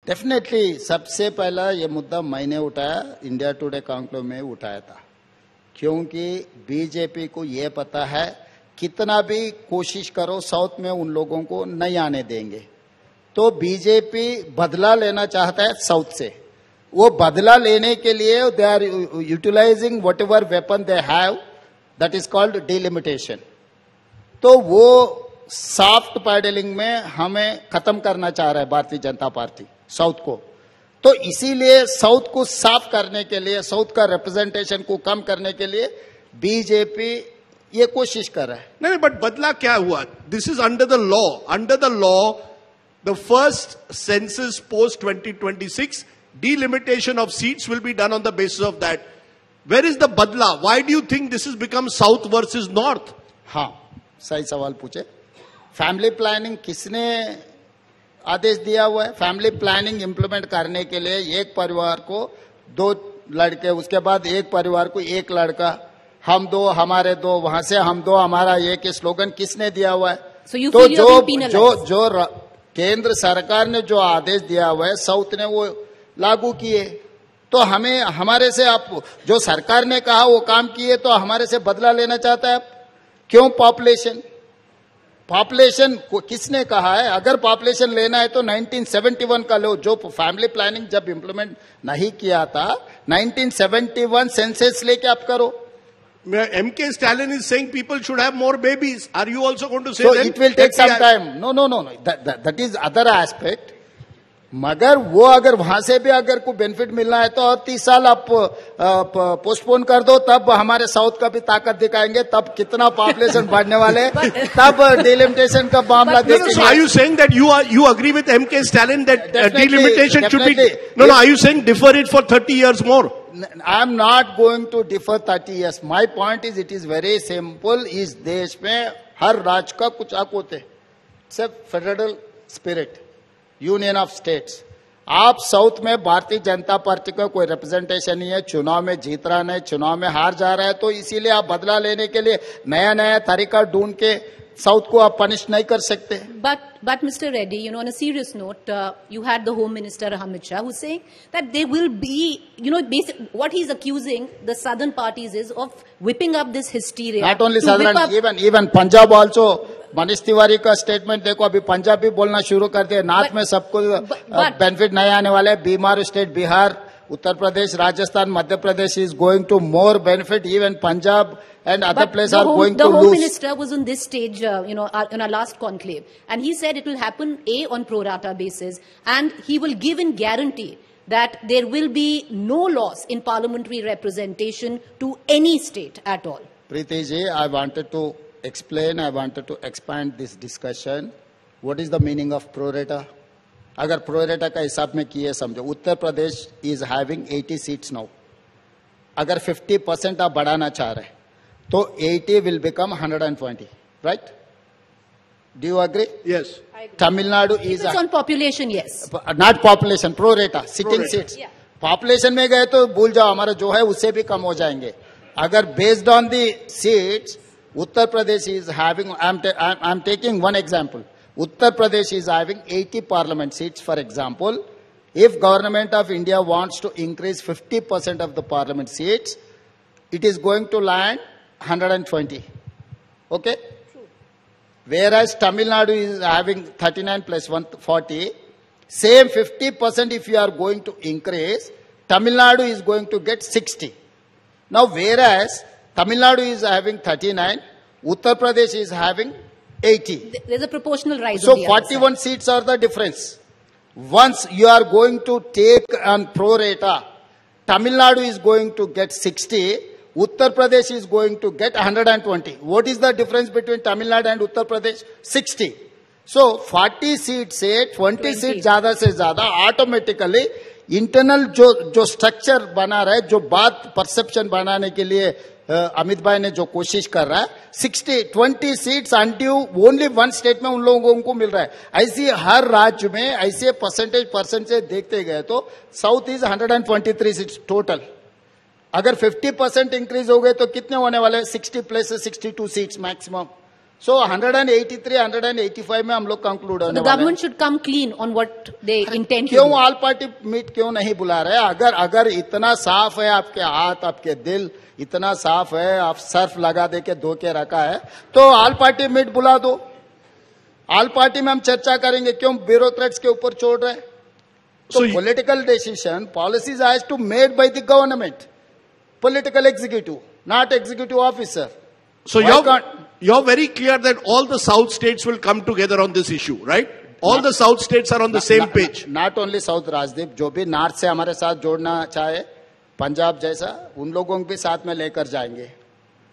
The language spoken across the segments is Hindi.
डेफिनेटली सबसे पहला ये मुद्दा मैंने उठाया, इंडिया टुडे कॉन्क्लेव में उठाया था, क्योंकि बीजेपी को ये पता है कितना भी कोशिश करो साउथ में उन लोगों को नहीं आने देंगे। तो बीजेपी बदला लेना चाहता है साउथ से। वो बदला लेने के लिए they are utilising whatever weapon they have, that is called delimitation. तो वो सॉफ्ट पैडलिंग में हमें खत्म करना चाह रहा है भारतीय जनता पार्टी साउथ को। तो इसीलिए साउथ को साफ करने के लिए, साउथ का रिप्रेजेंटेशन को कम करने के लिए बीजेपी ये कोशिश कर रहा है। नहीं, बट बदला क्या हुआ? This is under the law. Under the law the first census post 2026 delimitation of seats will be done on the basis of that. Where is the badla? Why do you think this has become south versus north? हाँ, सही सवाल पूछे। फैमिली प्लानिंग किसने आदेश दिया हुआ है? फैमिली प्लानिंग इंप्लीमेंट करने के लिए एक परिवार को 2 लड़के, उसके बाद एक परिवार को 1 लड़का, हम 2 हमारे 2, वहां से हम 2 हमारा 1 स्लोगन किसने दिया हुआ है? तो जो केंद्र सरकार ने जो आदेश दिया हुआ है साउथ ने वो लागू किए। तो हमें हमारे से आप जो सरकार ने कहा वो काम किए, तो हमारे से बदला लेना चाहता है। क्यों? पॉपुलेशन को किसने कहा है? अगर पॉपुलेशन लेना है तो 1971 का लो, जो फैमिली प्लानिंग जब इंप्लीमेंट नहीं किया था 1971 सेंसस लेके आप करो। MK Stalin is saying people should have more babies. Are you also going to say so that? It will take some time. No. That is other aspect. मगर वो अगर वहां से भी अगर कोई बेनिफिट मिलना है तो और 30 साल आप पोस्टपोन कर दो, तब हमारे साउथ का भी ताकत दिखाएंगे, तब कितना पॉपुलेशन बढ़ने वाले, तब डिलिमिटेशन का मामला देखेंगे। So are you saying that you agree with MK Stalin that delimitation should be? No. Are you saying defer it for 30 years more? I am not going to defer 30 years. My point is it is very simple. इस देश में हर राज्य का कुछ हक होते हैं। It's a federal spirit. Union of states. आप साउथ में भारतीय जनता पार्टी का कोई रिप्रेजेंटेशन नहीं है, चुनाव में जीत रहा नहीं, चुनाव में हार जा रहा है, तो इसीलिए आप बदला लेने के लिए नया नया तरीका ढूंढ के साउथ को आप पनिश नहीं कर सकते। But Mr. Reddy, on a serious note, you had the Home Minister Amit Shah who's saying that there will be, what he's accusing the southern parties is of whipping up this hysteria. Not only southern, even Punjab also. Manish Tiwari का स्टेटमेंट देखो, अभी पंजाबी बोलना शुरू कर दिया। नॉर्थ में सबको बेनिफिट नहीं आने वाले। बीमार state Bihar, Uttar Pradesh, Rajasthan, Madhya Pradesh is going to more benefit. Even Punjab and other places are going to lose. The Home Minister was on this stage, in our last conclave, and he said it will happen on pro rata basis, and he will give in guarantee that there will be no loss in parliamentary representation to any state at all. Preeti ji, I wanted to expand this discussion. What is the meaning of pro rata? अगर pro rata का हिसाब में किए समझो, Uttar Pradesh is having 80 seats now. अगर 50% आप बढ़ाना चाह रहे तो 80 will become 120, right? Do you agree? Yes. Tamil Nadu is on population, yes. Not population, pro rata, sitting seats. Yeah. Population में गए तो भूल जाओ, हमारा जो है उससे भी कम हो जाएंगे। अगर based on the seats, Uttar Pradesh is having, I'm taking one example. Uttar Pradesh is having 80 parliament seats, for example. If government of India wants to increase 50% of the parliament seats, it is going to land 120. Okay? True. Whereas Tamil Nadu is having 39 plus 140. Same 50% if you are going to increase, Tamil Nadu is going to get 60. Now, whereas Tamil Nadu is having 39, Uttar Pradesh is having 80. There's a proportional rise. So 41 seats are the difference. Once you are going to take on pro rata, Tamil Nadu is going to get 60, Uttar Pradesh is going to get 120. What is the difference between Tamil Nadu and Uttar Pradesh? 60. So 40 seats से 20 seats ज़्यादा से ज़्यादा automatically इंटरनल जो स्ट्रक्चर बना रहा है, जो बात परसेप्शन बनाने के लिए अमित भाई ने जो कोशिश कर रहा है, 20 seats undue only one state में उन लोगों को मिल रहा है। ऐसी हर राज्य में ऐसे परसेंटेज देखते गए तो साउथ इज 123 सीट्स टोटल। अगर 50% इंक्रीज हो गए तो कितने होने वाले? 60 प्लस 62 सीट्स मैक्सिमम। So 183, 185 में हम लोग कंक्लूड होने The वाले हैं। government should come clean on what they intend to क्यों do. ऑल पार्टी मीट क्यों नहीं बुला रहे? अगर इतना साफ है आपके हाथ, आपके दिल इतना साफ है, आप सर्फ लगा दे के धो के रखा है, तो ऑल पार्टी मीट बुला दो। ऑल पार्टी में हम चर्चा करेंगे, क्यों ब्यूरोक्रेट्स के ऊपर छोड़ रहे? तो So- political decision, policies has to made by the government, political executive, not executive officer. So Why you're very clear that all the South states will come together on this issue, right? All the South states are on the same page. Not only south, Rajdeep, जो भी नॉर्थ से हमारे साथ जोड़ना चाहे, पंजाब जैसा, उन लोगों को भी साथ में लेकर जाएंगे।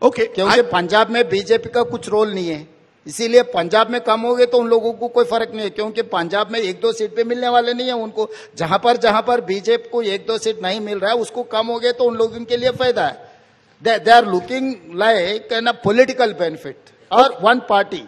Okay. क्योंकि पंजाब में बीजेपी का कुछ रोल नहीं है, इसीलिए पंजाब में कम हो गए तो उन लोगों को कोई फर्क नहीं है, क्योंकि पंजाब में 1-2 सीट पे मिलने वाले नहीं है उनको। जहां पर बीजेपी को 1-2 सीट नहीं मिल रहा है, उसको कम हो गए तो उन लोगों के लिए फायदा है। They are looking like a political benefit or one party.